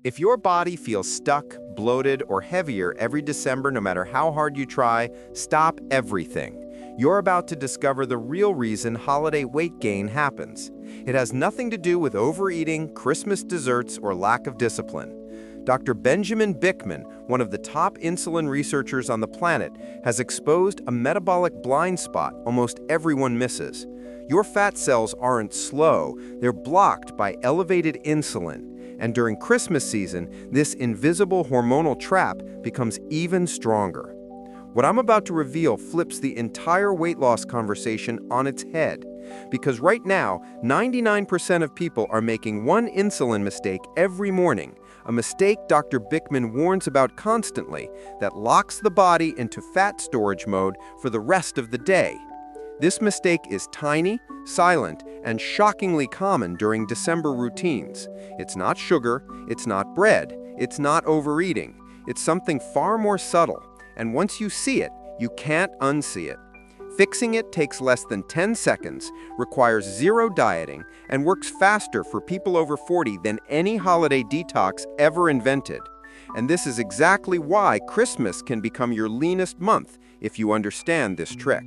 If your body feels stuck, bloated, or heavier every December no matter how hard you try, stop everything. You're about to discover the real reason holiday weight gain happens. It has nothing to do with overeating, Christmas desserts, or lack of discipline. Dr. Benjamin Bikman, one of the top insulin researchers on the planet, has exposed a metabolic blind spot almost everyone misses. Your fat cells aren't slow, they're blocked by elevated insulin. And during Christmas season, this invisible hormonal trap becomes even stronger. What I'm about to reveal flips the entire weight loss conversation on its head. Because right now, 99% of people are making one insulin mistake every morning, a mistake Dr. Bikman warns about constantly that locks the body into fat storage mode for the rest of the day. This mistake is tiny, silent, and shockingly common during December routines. It's not sugar, it's not bread, it's not overeating. It's something far more subtle, and once you see it, you can't unsee it. Fixing it takes less than 10 seconds, requires zero dieting, and works faster for people over 40 than any holiday detox ever invented. And this is exactly why Christmas can become your leanest month if you understand this trick.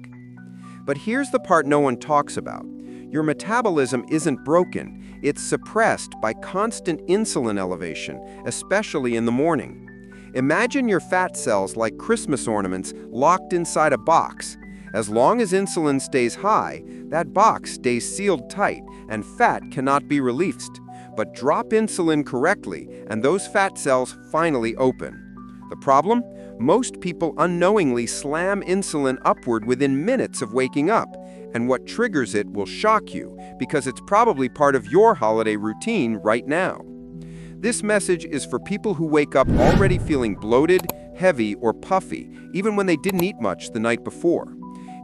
But here's the part no one talks about. Your metabolism isn't broken, it's suppressed by constant insulin elevation, especially in the morning. Imagine your fat cells like Christmas ornaments locked inside a box. As long as insulin stays high, that box stays sealed tight and fat cannot be released. But drop insulin correctly and those fat cells finally open. The problem? Most people unknowingly slam insulin upward within minutes of waking up, and what triggers it will shock you because it's probably part of your holiday routine right now. This message is for people who wake up already feeling bloated, heavy, or puffy, even when they didn't eat much the night before.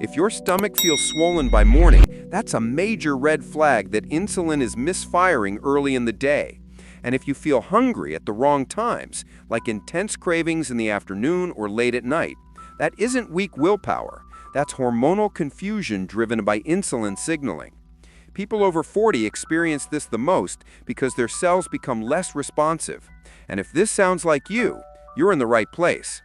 If your stomach feels swollen by morning, that's a major red flag that insulin is misfiring early in the day. And if you feel hungry at the wrong times, like intense cravings in the afternoon or late at night, that isn't weak willpower. That's hormonal confusion driven by insulin signaling. People over 40 experience this the most because their cells become less responsive. And if this sounds like you, you're in the right place.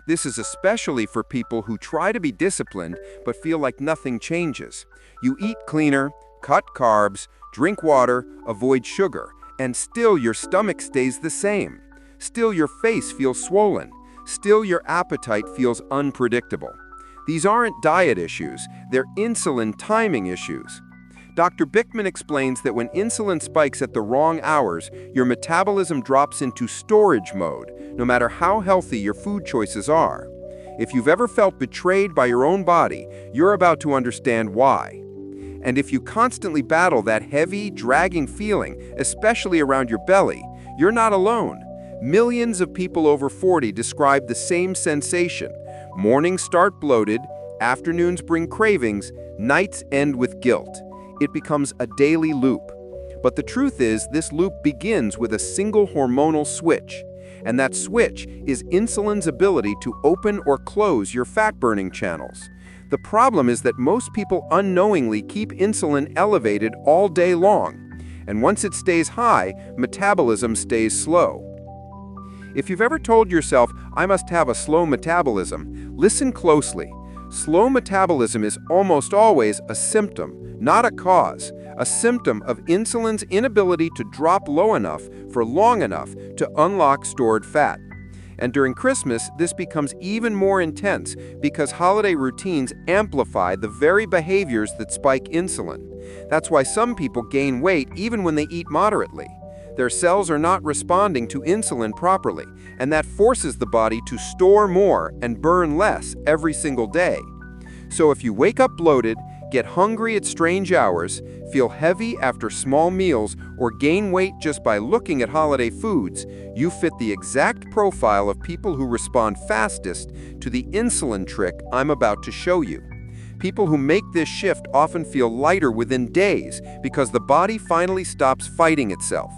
This is especially for people who try to be disciplined but feel like nothing changes. You eat cleaner, cut carbs, drink water, avoid sugar, and still your stomach stays the same. Still your face feels swollen. Still your appetite feels unpredictable. These aren't diet issues, they're insulin timing issues. Dr. Bikman explains that when insulin spikes at the wrong hours, your metabolism drops into storage mode, no matter how healthy your food choices are. If you've ever felt betrayed by your own body, you're about to understand why. And if you constantly battle that heavy, dragging feeling, especially around your belly, you're not alone. Millions of people over 40 describe the same sensation. Mornings start bloated, afternoons bring cravings, nights end with guilt. It becomes a daily loop. But the truth is, this loop begins with a single hormonal switch. And that switch is insulin's ability to open or close your fat-burning channels. The problem is that most people unknowingly keep insulin elevated all day long. And once it stays high, metabolism stays slow. If you've ever told yourself, I must have a slow metabolism, listen closely. Slow metabolism is almost always a symptom, not a cause, a symptom of insulin's inability to drop low enough for long enough to unlock stored fat. And during Christmas, this becomes even more intense because holiday routines amplify the very behaviors that spike insulin. That's why some people gain weight even when they eat moderately. Their cells are not responding to insulin properly, and that forces the body to store more and burn less every single day. So if you wake up bloated, get hungry at strange hours, feel heavy after small meals, or gain weight just by looking at holiday foods, you fit the exact profile of people who respond fastest to the insulin trick I'm about to show you. People who make this shift often feel lighter within days because the body finally stops fighting itself.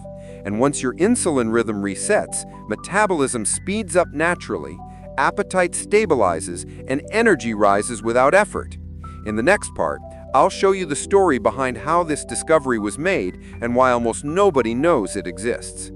And once your insulin rhythm resets, metabolism speeds up naturally, appetite stabilizes, and energy rises without effort. In the next part, I'll show you the story behind how this discovery was made and why almost nobody knows it exists.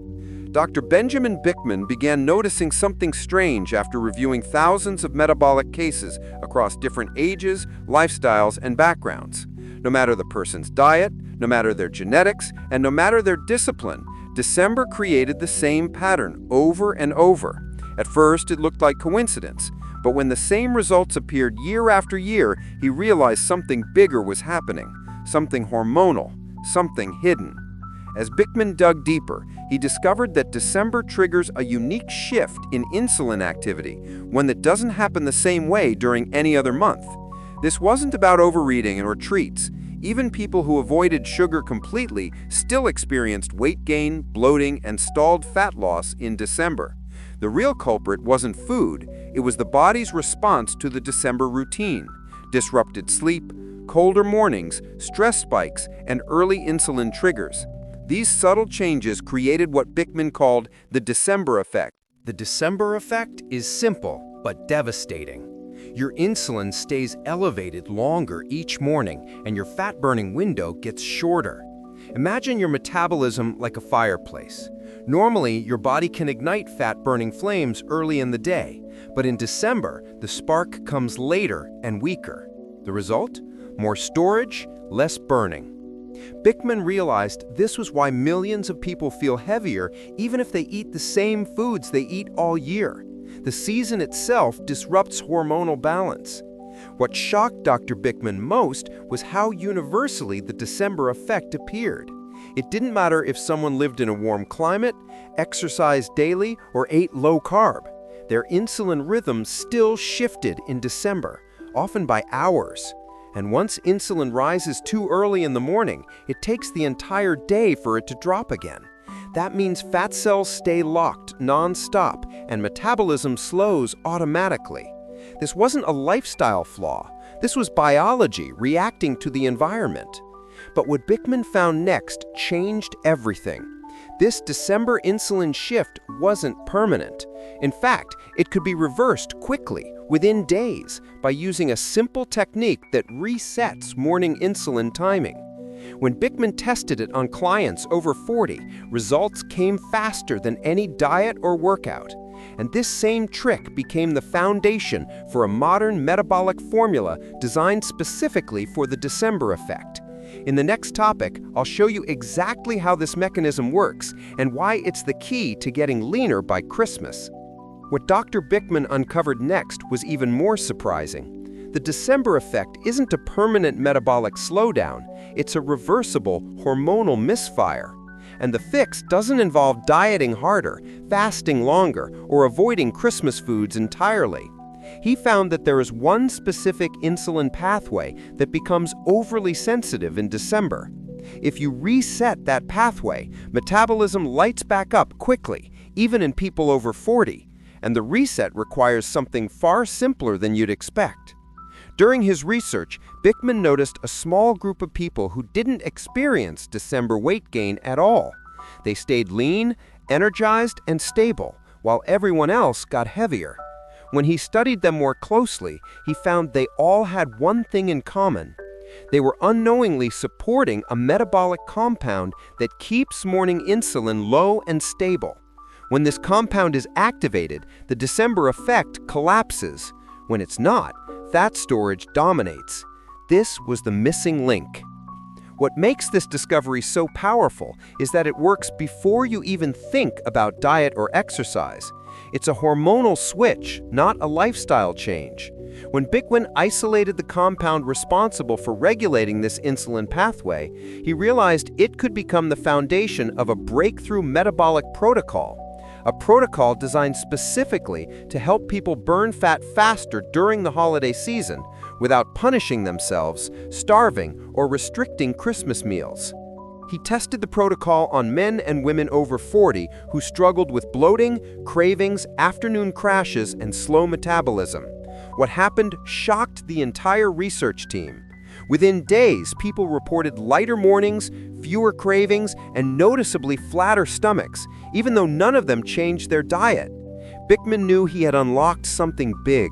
Dr. Benjamin Bikman began noticing something strange after reviewing thousands of metabolic cases across different ages, lifestyles, and backgrounds. No matter the person's diet, no matter their genetics, and no matter their discipline, December created the same pattern over and over. At first, it looked like coincidence, but when the same results appeared year after year, he realized something bigger was happening, something hormonal, something hidden. As Bikman dug deeper, he discovered that December triggers a unique shift in insulin activity, one that doesn't happen the same way during any other month. This wasn't about overeating or treats. Even people who avoided sugar completely still experienced weight gain, bloating, and stalled fat loss in December. The real culprit wasn't food, it was the body's response to the December routine. Disrupted sleep, colder mornings, stress spikes, and early insulin triggers. These subtle changes created what Bikman called the December effect. The December effect is simple but devastating. Your insulin stays elevated longer each morning, and your fat-burning window gets shorter. Imagine your metabolism like a fireplace. Normally, your body can ignite fat-burning flames early in the day, but in December, the spark comes later and weaker. The result? More storage, less burning. Bikman realized this was why millions of people feel heavier even if they eat the same foods they eat all year. The season itself disrupts hormonal balance. What shocked Dr. Bikman most was how universally the December effect appeared. It didn't matter if someone lived in a warm climate, exercised daily, or ate low carb. Their insulin rhythm still shifted in December, often by hours. And once insulin rises too early in the morning, it takes the entire day for it to drop again. That means fat cells stay locked non-stop and metabolism slows automatically. This wasn't a lifestyle flaw. This was biology reacting to the environment. But what Bikman found next changed everything. This December insulin shift wasn't permanent. In fact, it could be reversed quickly, within days, by using a simple technique that resets morning insulin timing. When Bikman tested it on clients over 40, results came faster than any diet or workout. And this same trick became the foundation for a modern metabolic formula designed specifically for the December effect. In the next topic, I'll show you exactly how this mechanism works and why it's the key to getting leaner by Christmas. What Dr. Bikman uncovered next was even more surprising. The December effect isn't a permanent metabolic slowdown, it's a reversible hormonal misfire. And the fix doesn't involve dieting harder, fasting longer, or avoiding Christmas foods entirely. He found that there is one specific insulin pathway that becomes overly sensitive in December. If you reset that pathway, metabolism lights back up quickly, even in people over 40, and the reset requires something far simpler than you'd expect. During his research, Bikman noticed a small group of people who didn't experience December weight gain at all. They stayed lean, energized, and stable, while everyone else got heavier. When he studied them more closely, he found they all had one thing in common. They were unknowingly supporting a metabolic compound that keeps morning insulin low and stable. When this compound is activated, the December effect collapses. When it's not, fat storage dominates. This was the missing link. What makes this discovery so powerful is that it works before you even think about diet or exercise. It's a hormonal switch, not a lifestyle change. When Bikman isolated the compound responsible for regulating this insulin pathway, he realized it could become the foundation of a breakthrough metabolic protocol. A protocol designed specifically to help people burn fat faster during the holiday season without punishing themselves, starving, or restricting Christmas meals. He tested the protocol on men and women over 40 who struggled with bloating, cravings, afternoon crashes, and slow metabolism. What happened shocked the entire research team. Within days, people reported lighter mornings, fewer cravings, and noticeably flatter stomachs, even though none of them changed their diet. Bikman knew he had unlocked something big,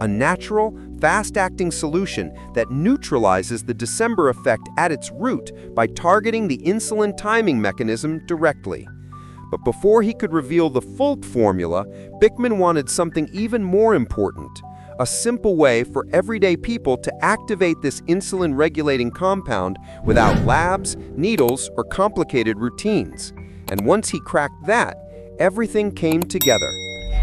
a natural, fast-acting solution that neutralizes the December effect at its root by targeting the insulin timing mechanism directly. But before he could reveal the full formula, Bikman wanted something even more important: a simple way for everyday people to activate this insulin-regulating compound without labs, needles, or complicated routines. And once he cracked that, everything came together.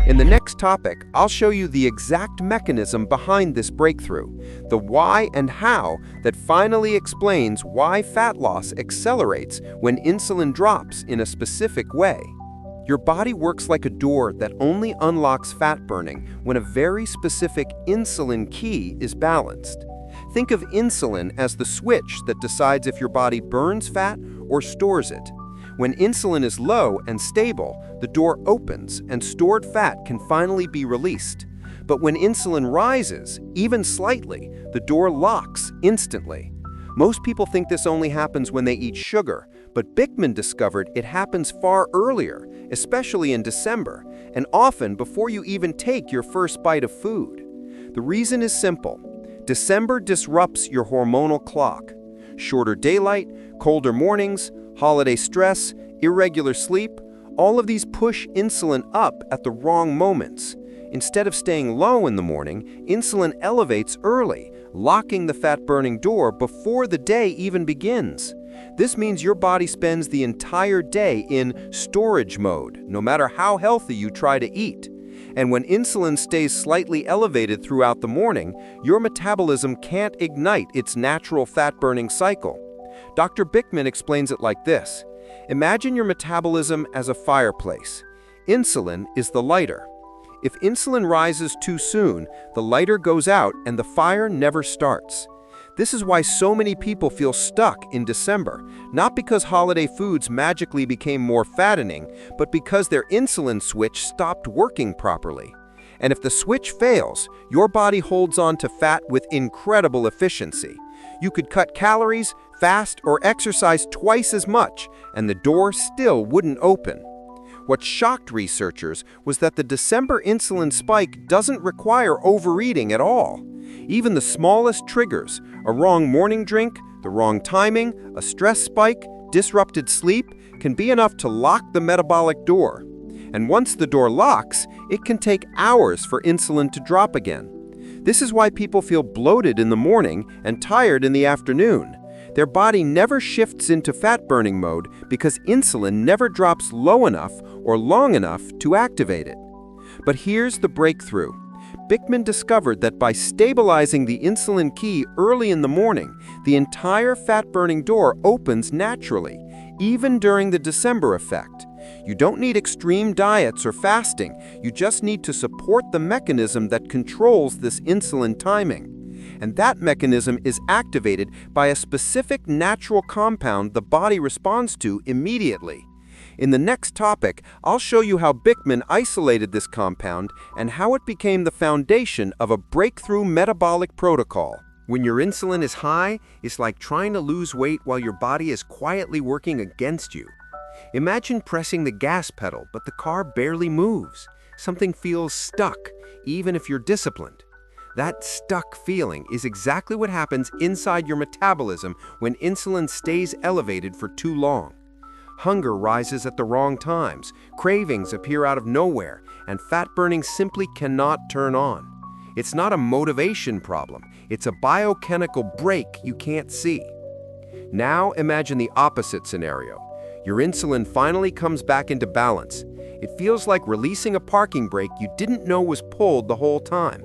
In the next topic, I'll show you the exact mechanism behind this breakthrough, the why and how that finally explains why fat loss accelerates when insulin drops in a specific way. Your body works like a door that only unlocks fat burning when a very specific insulin key is balanced. Think of insulin as the switch that decides if your body burns fat or stores it. When insulin is low and stable, the door opens and stored fat can finally be released. But when insulin rises, even slightly, the door locks instantly. Most people think this only happens when they eat sugar, but Bikman discovered it happens far earlier, especially in December, and often before you even take your first bite of food. The reason is simple. December disrupts your hormonal clock. Shorter daylight, colder mornings, holiday stress, irregular sleep, all of these push insulin up at the wrong moments. Instead of staying low in the morning, insulin elevates early, locking the fat-burning door before the day even begins. This means your body spends the entire day in storage mode, no matter how healthy you try to eat. And when insulin stays slightly elevated throughout the morning, your metabolism can't ignite its natural fat-burning cycle. Dr. Bikman explains it like this. Imagine your metabolism as a fireplace. Insulin is the lighter. If insulin rises too soon, the lighter goes out and the fire never starts. This is why so many people feel stuck in December, not because holiday foods magically became more fattening, but because their insulin switch stopped working properly. And if the switch fails, your body holds on to fat with incredible efficiency. You could cut calories, fast, or exercise twice as much, and the door still wouldn't open. What shocked researchers was that the December insulin spike doesn't require overeating at all. Even the smallest triggers, a wrong morning drink, the wrong timing, a stress spike, disrupted sleep, can be enough to lock the metabolic door. And once the door locks, it can take hours for insulin to drop again. This is why people feel bloated in the morning and tired in the afternoon. Their body never shifts into fat-burning mode because insulin never drops low enough or long enough to activate it. But here's the breakthrough. Bikman discovered that by stabilizing the insulin key early in the morning, the entire fat-burning door opens naturally, even during the December effect. You don't need extreme diets or fasting, you just need to support the mechanism that controls this insulin timing. And that mechanism is activated by a specific natural compound the body responds to immediately. In the next topic, I'll show you how Bikman isolated this compound and how it became the foundation of a breakthrough metabolic protocol. When your insulin is high, it's like trying to lose weight while your body is quietly working against you. Imagine pressing the gas pedal, but the car barely moves. Something feels stuck, even if you're disciplined. That stuck feeling is exactly what happens inside your metabolism when insulin stays elevated for too long. Hunger rises at the wrong times, cravings appear out of nowhere, and fat burning simply cannot turn on. It's not a motivation problem, it's a biochemical break you can't see. Now imagine the opposite scenario. Your insulin finally comes back into balance. It feels like releasing a parking brake you didn't know was pulled the whole time.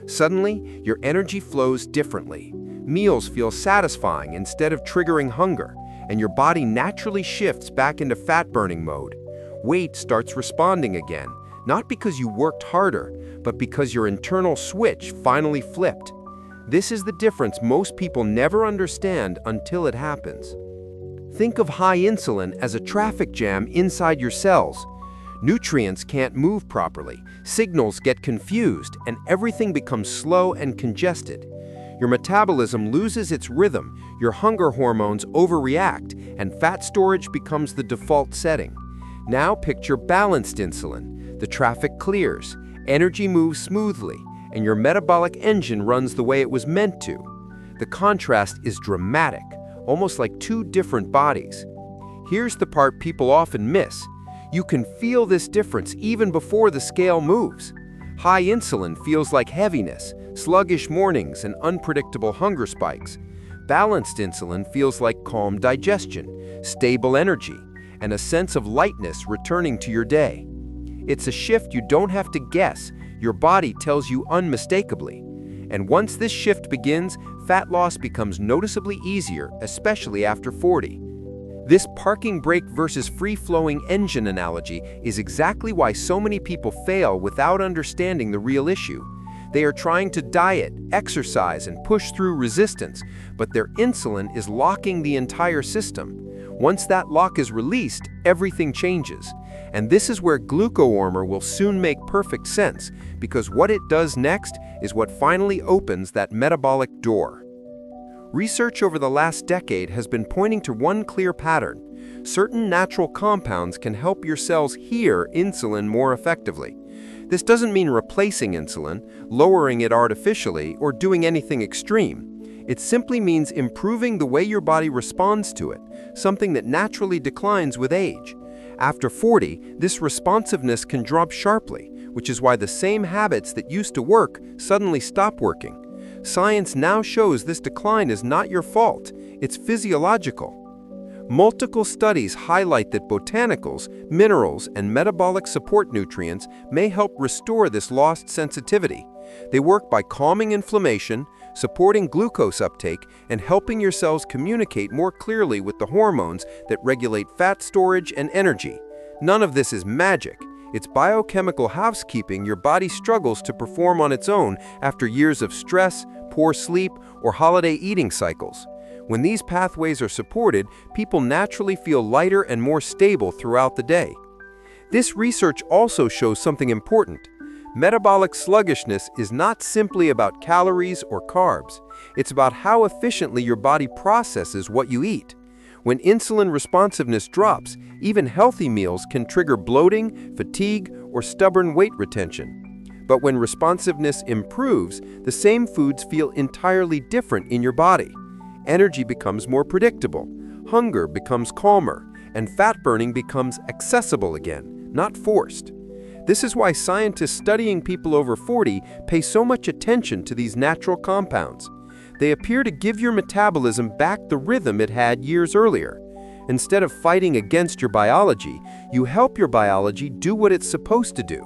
Suddenly, your energy flows differently. Meals feel satisfying instead of triggering hunger, and your body naturally shifts back into fat-burning mode. Weight starts responding again, not because you worked harder, but because your internal switch finally flipped. This is the difference most people never understand until it happens. Think of high insulin as a traffic jam inside your cells. Nutrients can't move properly, signals get confused, and everything becomes slow and congested. Your metabolism loses its rhythm, your hunger hormones overreact, and fat storage becomes the default setting. Now picture balanced insulin. The traffic clears, energy moves smoothly, and your metabolic engine runs the way it was meant to. The contrast is dramatic, almost like two different bodies. Here's the part people often miss. You can feel this difference even before the scale moves. High insulin feels like heaviness, sluggish mornings, and unpredictable hunger spikes. Balanced insulin feels like calm digestion, stable energy, and a sense of lightness returning to your day. It's a shift you don't have to guess. Your body tells you unmistakably. And once this shift begins, fat loss becomes noticeably easier, especially after 40. This parking brake versus free-flowing engine analogy is exactly why so many people fail without understanding the real issue. They are trying to diet, exercise, and push through resistance, but their insulin is locking the entire system. Once that lock is released, everything changes. And this is where GlucoArmor will soon make perfect sense, because what it does next is what finally opens that metabolic door. Research over the last decade has been pointing to one clear pattern. Certain natural compounds can help your cells hear insulin more effectively. This doesn't mean replacing insulin, lowering it artificially, or doing anything extreme. It simply means improving the way your body responds to it, something that naturally declines with age. After 40, this responsiveness can drop sharply, which is why the same habits that used to work suddenly stop working. Science now shows this decline is not your fault, it's physiological. Multiple studies highlight that botanicals, minerals, and metabolic support nutrients may help restore this lost sensitivity. They work by calming inflammation, supporting glucose uptake, and helping your cells communicate more clearly with the hormones that regulate fat storage and energy. None of this is magic. It's biochemical housekeeping your body struggles to perform on its own after years of stress, poor sleep, or holiday eating cycles. When these pathways are supported, people naturally feel lighter and more stable throughout the day. This research also shows something important. Metabolic sluggishness is not simply about calories or carbs. It's about how efficiently your body processes what you eat. When insulin responsiveness drops, even healthy meals can trigger bloating, fatigue, or stubborn weight retention. But when responsiveness improves, the same foods feel entirely different in your body. Energy becomes more predictable, hunger becomes calmer, and fat burning becomes accessible again, not forced. This is why scientists studying people over 40 pay so much attention to these natural compounds. They appear to give your metabolism back the rhythm it had years earlier. Instead of fighting against your biology, you help your biology do what it's supposed to do.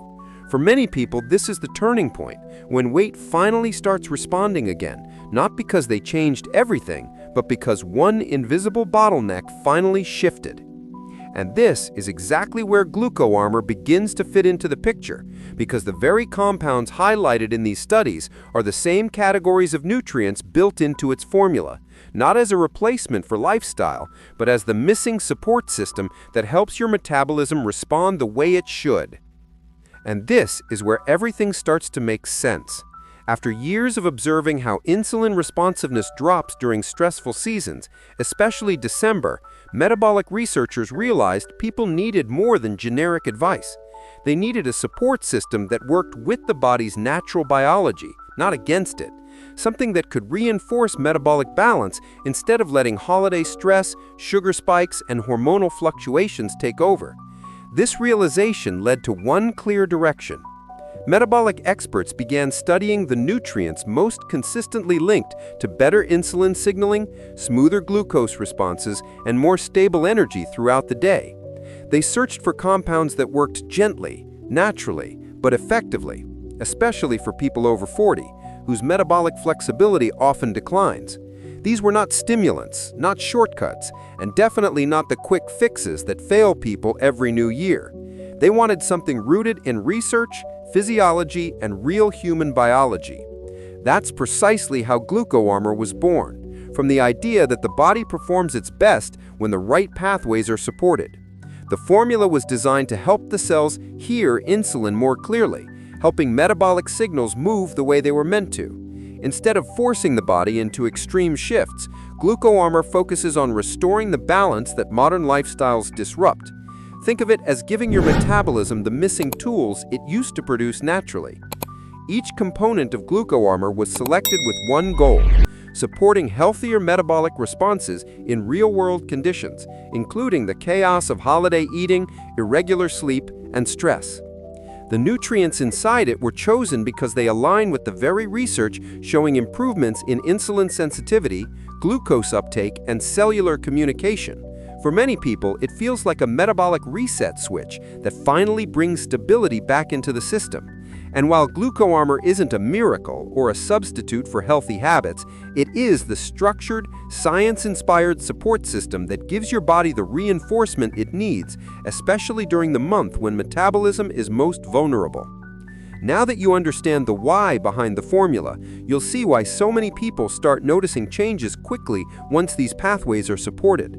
For many people, this is the turning point, when weight finally starts responding again, not because they changed everything, but because one invisible bottleneck finally shifted. And this is exactly where GlucoArmor begins to fit into the picture, because the very compounds highlighted in these studies are the same categories of nutrients built into its formula, not as a replacement for lifestyle, but as the missing support system that helps your metabolism respond the way it should. And this is where everything starts to make sense. After years of observing how insulin responsiveness drops during stressful seasons, especially December, metabolic researchers realized people needed more than generic advice. They needed a support system that worked with the body's natural biology, not against it. Something that could reinforce metabolic balance instead of letting holiday stress, sugar spikes, and hormonal fluctuations take over. This realization led to one clear direction. Metabolic experts began studying the nutrients most consistently linked to better insulin signaling, smoother glucose responses, and more stable energy throughout the day. They searched for compounds that worked gently, naturally, but effectively, especially for people over 40, whose metabolic flexibility often declines. These were not stimulants, not shortcuts, and definitely not the quick fixes that fail people every new year. They wanted something rooted in research, physiology, and real human biology. That's precisely how GlucoArmor was born, from the idea that the body performs its best when the right pathways are supported. The formula was designed to help the cells hear insulin more clearly, helping metabolic signals move the way they were meant to. Instead of forcing the body into extreme shifts, GlucoArmor focuses on restoring the balance that modern lifestyles disrupt. Think of it as giving your metabolism the missing tools it used to produce naturally. Each component of GlucoArmor was selected with one goal: supporting healthier metabolic responses in real-world conditions, including the chaos of holiday eating, irregular sleep, and stress. The nutrients inside it were chosen because they align with the very research showing improvements in insulin sensitivity, glucose uptake, and cellular communication. For many people, it feels like a metabolic reset switch that finally brings stability back into the system. And while GlucoArmor isn't a miracle or a substitute for healthy habits, it is the structured, science-inspired support system that gives your body the reinforcement it needs, especially during the month when metabolism is most vulnerable. Now that you understand the why behind the formula, you'll see why so many people start noticing changes quickly once these pathways are supported.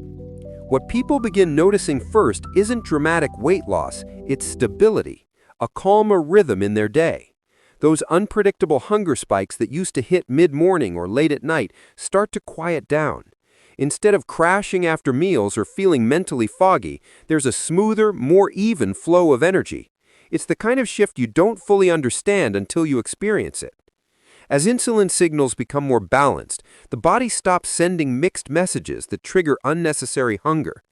What people begin noticing first isn't dramatic weight loss, it's stability, a calmer rhythm in their day. Those unpredictable hunger spikes that used to hit mid-morning or late at night start to quiet down. Instead of crashing after meals or feeling mentally foggy, there's a smoother, more even flow of energy. It's the kind of shift you don't fully understand until you experience it. As insulin signals become more balanced, the body stops sending mixed messages that trigger unnecessary hunger.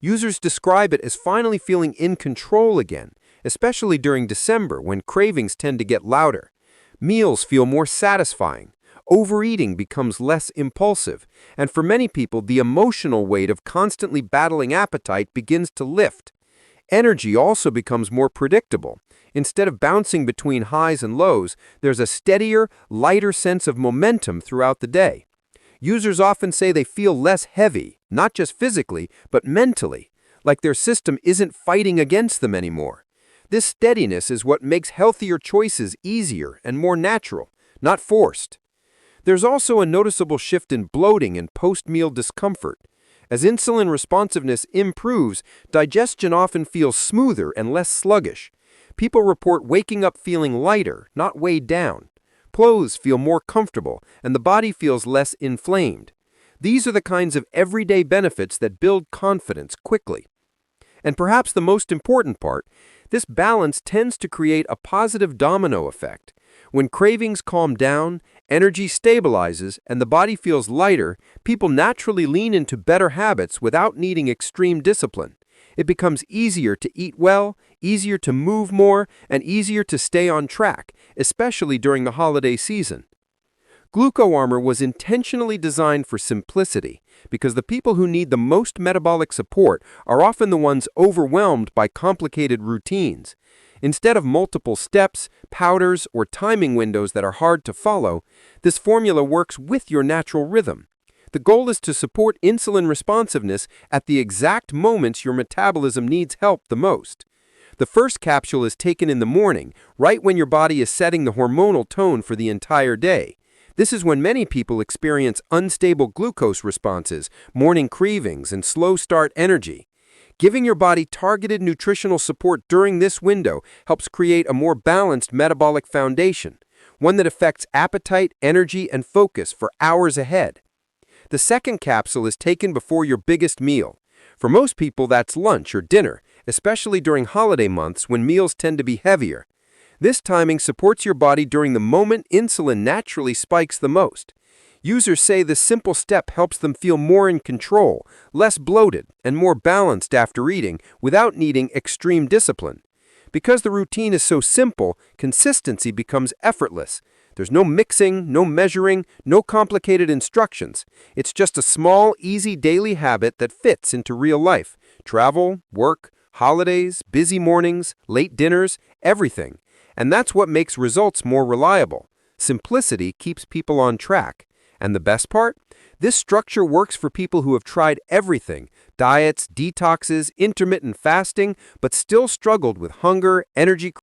Users describe it as finally feeling in control again, especially during December when cravings tend to get louder. Meals feel more satisfying, overeating becomes less impulsive, and for many people, the emotional weight of constantly battling appetite begins to lift. Energy also becomes more predictable. Instead of bouncing between highs and lows, there's a steadier, lighter sense of momentum throughout the day. Users often say they feel less heavy, not just physically, but mentally, like their system isn't fighting against them anymore. This steadiness is what makes healthier choices easier and more natural, not forced. There's also a noticeable shift in bloating and post-meal discomfort. As insulin responsiveness improves, digestion often feels smoother and less sluggish. People report waking up feeling lighter, not weighed down. Clothes feel more comfortable, and the body feels less inflamed. These are the kinds of everyday benefits that build confidence quickly. And perhaps the most important part, this balance tends to create a positive domino effect. When cravings calm down, energy stabilizes, and the body feels lighter, people naturally lean into better habits without needing extreme discipline. It becomes easier to eat well, easier to move more, and easier to stay on track, especially during the holiday season. GlucoArmor was intentionally designed for simplicity because the people who need the most metabolic support are often the ones overwhelmed by complicated routines. Instead of multiple steps, powders, or timing windows that are hard to follow, this formula works with your natural rhythm. The goal is to support insulin responsiveness at the exact moments your metabolism needs help the most. The first capsule is taken in the morning, right when your body is setting the hormonal tone for the entire day. This is when many people experience unstable glucose responses, morning cravings, and slow start energy. Giving your body targeted nutritional support during this window helps create a more balanced metabolic foundation, one that affects appetite, energy, and focus for hours ahead. The second capsule is taken before your biggest meal. For most people, that's lunch or dinner, especially during holiday months when meals tend to be heavier. This timing supports your body during the moment insulin naturally spikes the most. Users say this simple step helps them feel more in control, less bloated, and more balanced after eating without needing extreme discipline. Because the routine is so simple, consistency becomes effortless. There's no mixing, no measuring, no complicated instructions. It's just a small, easy daily habit that fits into real life. Travel, work, holidays, busy mornings, late dinners, everything. And that's what makes results more reliable. Simplicity keeps people on track. And the best part? This structure works for people who have tried everything, diets, detoxes, intermittent fasting, but still struggled with hunger, energy